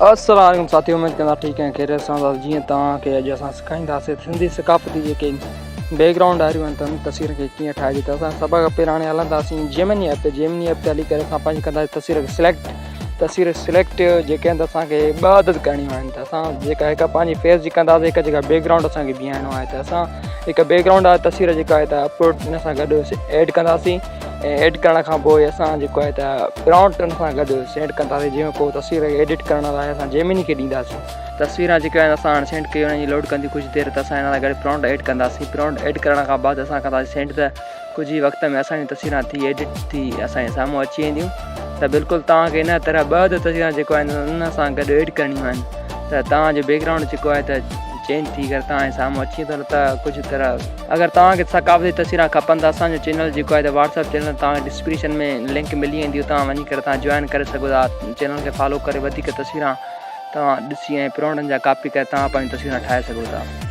अस्सलाम वालेकुम साथियों, उम्मीद कंदा ठीक है। खैरियत सां जीअं तव्हांखे अॼु असां सेखारींदासीं सिंधी सकाफ़ती जेके बैकग्राउंड वारियूं आहिनि त उन तस्वीर खे कीअं ठाहिजे। त असां सभ खां पहिरियों हाणे हलंदासीं जेमिनी ऐप ते हली करे असां पंहिंजी कंदासीं तस्वीर सिलेक्ट जेके आहिनि त असांखे ॿ आदत करणियूं आहिनि। त असां जेका हिकु पंहिंजी फेस जी कंदासीं, हिकु जेका बैकग्राउंड असांखे बीहारणो आहे त असां हिकु बैकग्राउंड आहे तस्वीर जेका आहे त अपलोड हिन सां गॾु ऐड कंदासीं। ऐं ऐड करण खां पोइ असां जेको आहे त प्रॉम्प्ट सां गॾु सेंड कंदासीं, जंहिंमें को तस्वीर खे एडिट करण लाइ असां जेमिनी खे ॾींदासीं। तस्वीरां जेके आहिनि असां हाणे सेंड कयूं, हुनजी लोड कंदी कुझु देरि, त असां हिन सां गॾु प्रॉम्प्ट ऐड कंदासीं। प्रॉम्प्ट ऐड करण खां बाद असां कंदासीं सेंड, त कुझु ई वक़्त में असांजी तस्वीरां थी एडिट थी असांजे साम्हूं अची वेंदियूं। त बिल्कुलु तव्हांखे हिन तरह ॿ तस्वीरां जेको आहिनि हुन सां गॾु ऐड करणियूं आहिनि, त तव्हांजो बैकग्राउंड जेको आहे त चेंज थी करे तव्हांजे साम्हूं अची थो। न त कुझु तरह अगरि तव्हांखे सकाफ़ती तस्वीरां खपनि त असांजो चैनल जेको आहे त व्हाट्सअप चैनल तव्हांखे डिस्क्रिप्शन में लिंक मिली वेंदियूं, तव्हां वञी करे तव्हां जॉइन करे सघो था। चैनल खे फॉलो करे वधीक तस्वीरां तव्हां ॾिसी ऐं प्रॉम्प्टनि जा कॉपी करे तव्हां पंहिंजी तस्वीरां ठाहे सघो था।